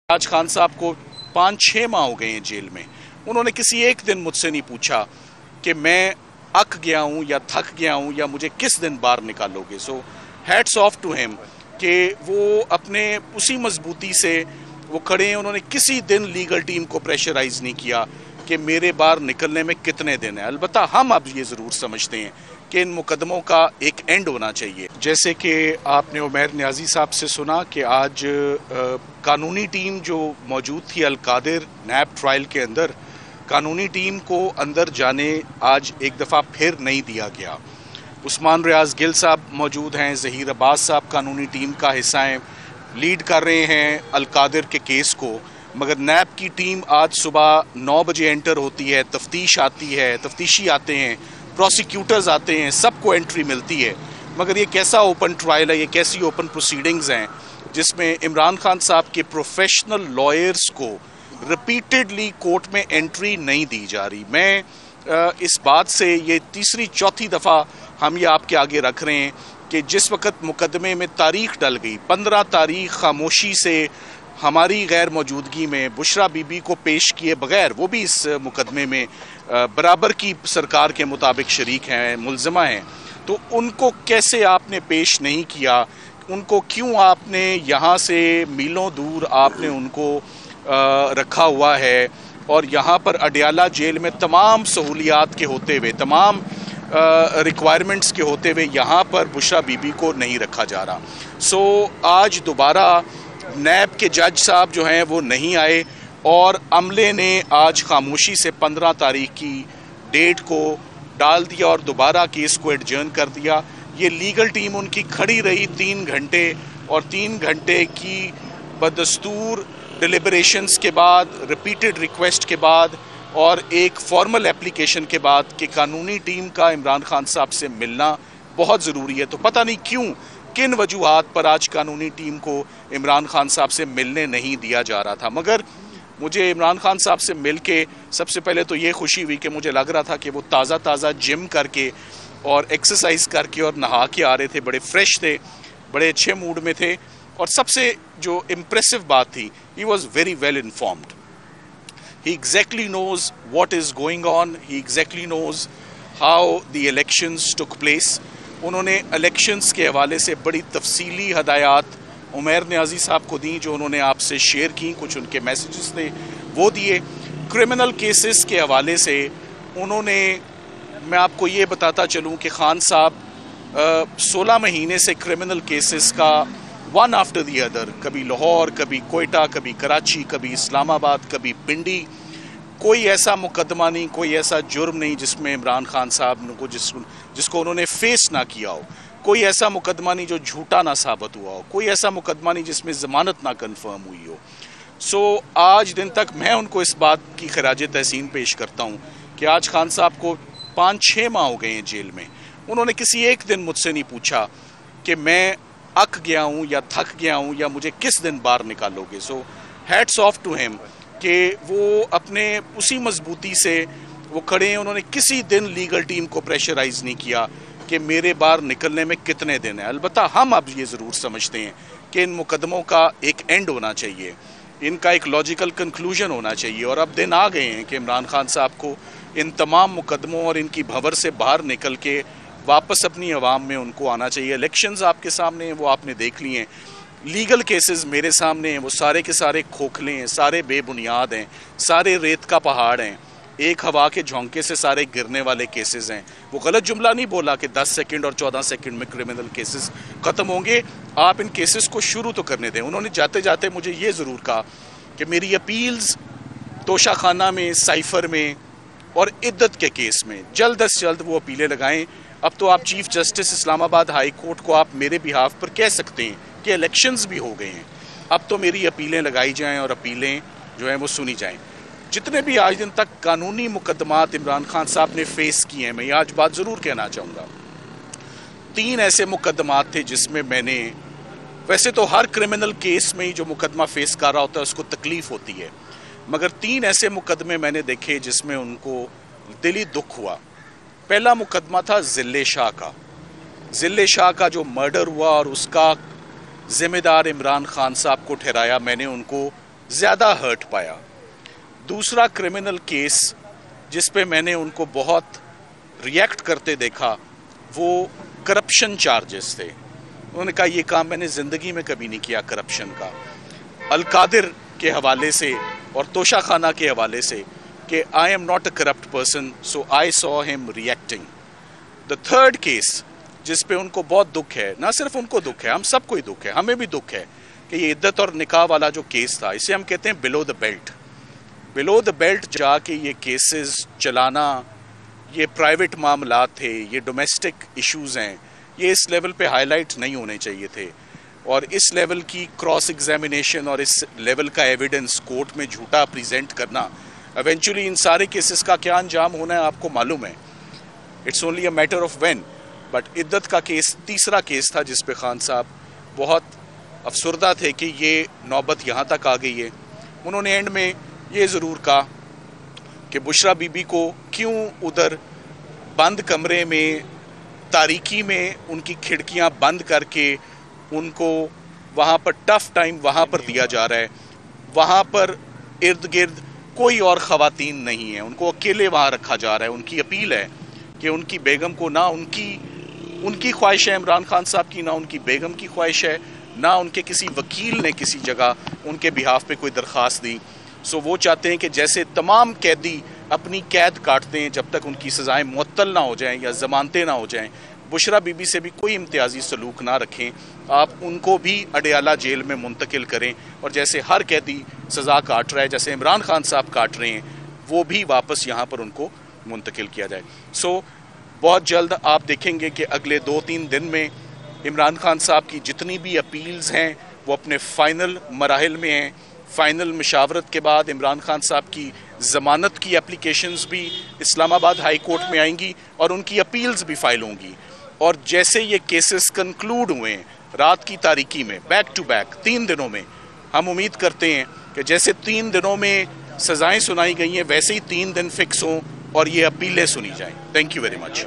आज खान साहब को 5-6 माह हो गए हैं जेल में। उन्होंने किसी एक दिन मुझसे नहीं पूछा कि मैं अक गया हूँ या थक गया हूँ या मुझे किस दिन बाहर निकालोगे। So hats off to him कि वो अपने उसी मजबूती से वो खड़े हैं। उन्होंने किसी दिन लीगल टीम को प्रेशराइज नहीं किया कि मेरे बाहर निकलने में कितने दिन है। अलबत्ता हम अब ये ज़रूर समझते हैं कि इन मुकदमों का एक एंड होना चाहिए। जैसे कि आपने उमैर न्याजी साहब से सुना कि आज कानूनी टीम जो मौजूद थी अल कादिर नैब ट्रायल के अंदर, कानूनी टीम को अंदर जाने आज एक दफ़ा फिर नहीं दिया गया। उस्मान रियाज गिल साहब मौजूद हैं, ज़हीर अब्बास साहब कानूनी टीम का हिस्सा हैं, लीड कर रहे हैं अल कादिर के केस को। मगर नैब की टीम आज सुबह 9 बजे एंटर होती है, तफ्तीश आती है, तफ्तीशी आते हैं, प्रोसिक्यूटर्स आते हैं, सबको एंट्री मिलती है। मगर ये कैसा ओपन ट्रायल है, ये कैसी ओपन प्रोसीडिंग्स हैं जिसमें इमरान खान साहब के प्रोफेशनल लॉयर्स को रिपीटेडली कोर्ट में एंट्री नहीं दी जा रही। मैं इस बात से ये तीसरी चौथी दफ़ा हम ये आपके आगे रख रहे हैं कि जिस वक्त मुकदमे में तारीख डल गई, 15 तारीख खामोशी से हमारी गैर मौजूदगी में बुशरा बीबी को पेश किए बगैर, वो भी इस मुकदमे में बराबर की सरकार के मुताबिक शरीक हैं, मुलज़मा हैं, तो उनको कैसे आपने पेश नहीं किया? उनको क्यों आपने यहाँ से मीलों दूर आपने उनको रखा हुआ है और यहाँ पर अडयाला जेल में तमाम सहूलियात के होते हुए, तमाम रिक्वायरमेंट्स के होते हुए यहाँ पर बुशरा बीबी को नहीं रखा जा रहा? सो आज दोबारा नैब के जज साहब जो हैं वो नहीं आए और अमले ने आज खामोशी से 15 तारीख की डेट को डाल दिया और दोबारा केस को एडजर्न कर दिया। ये लीगल टीम उनकी खड़ी रही 3 घंटे और 3 घंटे की बदस्तूर डिलिबरेशंस के बाद, रिपीटेड रिक्वेस्ट के बाद और एक फॉर्मल एप्लीकेशन के बाद कि कानूनी टीम का इमरान खान साहब से मिलना बहुत ज़रूरी है। तो पता नहीं क्यों, किन वजूहात पर आज कानूनी टीम को इमरान खान साहब से मिलने नहीं दिया जा रहा था। मगर मुझे इमरान खान साहब से मिल के सबसे पहले तो ये खुशी हुई कि मुझे लग रहा था कि वो ताज़ा जिम करके और एक्सरसाइज करके और नहा के आ रहे थे, बड़े फ्रेश थे, बड़े अच्छे मूड में थे। और सबसे जो इम्प्रेसिव बात थी, he was very well informed. He exactly knows what is going on, he exactly knows how the elections took place. उन्होंने इलेक्शंस के हवाले से बड़ी तफसीली हदायत उमैर न्याजी साहब को दी, जो उन्होंने आपसे शेयर की, कुछ उनके मैसेजेस थे वो दिए। क्रिमिनल केसेस के हवाले से उन्होंने, मैं आपको ये बताता चलूँ कि खान साहब 16 महीने से क्रिमिनल केसेस का वन आफ्टर दी अदर, कभी लाहौर, कभी कोयटा, कभी कराची, कभी इस्लामाबाद, कभी पिंडी, कोई ऐसा मुकदमा नहीं, कोई ऐसा जुर्म नहीं जिसमें इमरान खान साहब को जिसको उन्होंने फेस ना किया हो। कोई ऐसा मुकदमा नहीं जो झूठा ना साबित हुआ हो। कोई ऐसा मुकदमा नहीं जिसमें ज़मानत ना कंफर्म हुई हो। सो आज दिन तक मैं उनको इस बात की खराज तहसीन पेश करता हूँ कि आज खान साहब को 5-6 माह हो गए हैं जेल में। उन्होंने किसी एक दिन मुझसे नहीं पूछा कि मैं अक गया हूँ या थक गया हूँ या मुझे किस दिन बाहर निकालोगे। So hats off to him कि वो अपने उसी मजबूती से वो खड़े हैं। उन्होंने किसी दिन लीगल टीम को प्रेशराइज नहीं किया कि मेरे बाहर निकलने में कितने दिन है। अलबत्ता हम अब ये ज़रूर समझते हैं कि इन मुकदमों का एक एंड होना चाहिए, इनका एक लॉजिकल कंक्लूजन होना चाहिए। और अब दिन आ गए हैं कि इमरान खान साहब को इन तमाम मुकदमों और इनकी भंवर से बाहर निकल के वापस अपनी आवाम में उनको आना चाहिए। इलेक्शंस आपके सामने हैं, वो आपने देख लिए हैं। लीगल केसेस मेरे सामने हैं, वो सारे के सारे खोखले हैं, सारे बेबुनियाद हैं, सारे रेत का पहाड़ हैं, एक हवा के झोंके से सारे गिरने वाले केसेस हैं। वो गलत जुमला नहीं बोला कि 10 सेकंड और 14 सेकंड में क्रिमिनल केसेस ख़त्म होंगे। आप इन केसेस को शुरू तो करने दें। उन्होंने जाते जाते मुझे ये ज़रूर कहा कि मेरी अपील्स तोशाखाना में, साइफर में और इद्दत के केस में जल्द अज जल्द वो अपीलें लगाएं। अब तो आप chief justice Islamabad high court को आप मेरे बिहाफ पर कह सकते हैं कि इलेक्शंस भी हो गए हैं, अब तो मेरी अपीलें लगाई जाएं और अपीलें जो हैं वो सुनी जाएं। जितने भी आज दिन तक कानूनी मुकदमात इमरान खान साहब ने फेस किए हैं, मैं आज बात ज़रूर कहना चाहूँगा, 3 ऐसे मुकदमात थे जिसमें मैंने, वैसे तो हर क्रिमिनल केस में ही जो मुकदमा फेस कर रहा होता है उसको तकलीफ़ होती है, मगर 3 ऐसे मुकदमे मैंने देखे जिसमें उनको दिली दुख हुआ। पहला मुकदमा था ज़िले शाह का। ज़िले शाह का जो मर्डर हुआ और उसका ज़िम्मेदार इमरान खान साहब को ठहराया मैंने उनको ज़्यादा हर्ट पाया। दूसरा क्रिमिनल केस जिस पे मैंने उनको बहुत रिएक्ट करते देखा वो करप्शन चार्जेस थे। उन्होंने कहा ये काम मैंने ज़िंदगी में कभी नहीं किया करप्शन का। अलकादिर के हवाले से और तोशा खाना के हवाले से कि I am not a corrupt person, so I saw him reacting. The third case जिस पे उनको बहुत दुख है, ना सिर्फ उनको दुख है, हम सबको ही दुख है, हमें भी दुख है कि ये इद्दत और निकाह वाला जो केस था, इसे हम कहते हैं below the belt. Below the belt जाके ये केसेस चलाना, ये प्राइवेट मामला थे, ये डोमेस्टिक इश्यूज हैं, ये इस लेवल पे हाईलाइट नहीं होने चाहिए थे। और इस लेवल की क्रॉस एग्जामिनेशन और इस लेवल का एविडेंस कोर्ट में झूठा प्रेजेंट करना, एवेंचुअली इन सारे केसेस का क्या अंजाम होना है आपको मालूम है। It's only a matter of when. But इद्दत का केस तीसरा केस था जिस पे खान साहब बहुत अफसरदा थे कि ये नौबत यहाँ तक आ गई है। उन्होंने एंड में ये ज़रूर कहा कि बुशरा बीबी को क्यों उधर बंद कमरे में तारीकी में उनकी खिड़कियाँ बंद करके उनको वहाँ पर टफ टाइम वहाँ पर दिया जा रहा है। वहाँ पर इर्द गिर्द कोई और ख़वातीन नहीं है, उनको अकेले वहाँ रखा जा रहा है। उनकी अपील है कि उनकी बेगम को, ना उनकी ख्वाहिश है इमरान खान साहब की, ना उनकी बेगम की ख्वाहिश है, ना उनके किसी वकील ने किसी जगह उनके बिहाफ पे कोई दरख्वास्त दी। सो वो चाहते हैं कि जैसे तमाम कैदी अपनी कैद काटते हैं जब तक उनकी सज़ाएं मुअत्तल ना हो जाएं या ज़मानतें ना हो जाएं, बुशरा बीबी से भी कोई इम्तियाजी सलूक ना रखें, आप उनको भी अडयाला जेल में मुंतकिल करें। और जैसे हर कैदी सज़ा काट रहा है, जैसे इमरान खान साहब काट रहे हैं, वो भी वापस यहाँ पर उनको मुंतकिल किया जाए। सो बहुत जल्द आप देखेंगे कि अगले 2-3 दिन में इमरान खान साहब की जितनी भी अपील्स हैं वो अपने फ़ाइनल मराहिल में हैं। फ़ाइनल मशावरत के बाद इमरान खान साहब की ज़मानत की एप्लीकेशंस भी इस्लामाबाद हाई कोर्ट में आएंगी और उनकी अपील्स भी फाइल होंगी। और जैसे ये केसेस कंक्लूड हुए हैं रात की तारीकी में, बैक टू बैक 3 दिनों में, हम उम्मीद करते हैं कि जैसे 3 दिनों में सज़ाएं सुनाई गई हैं वैसे ही 3 दिन फिक्स हों और ये अपीलें सुनी जाएं। Thank you very much.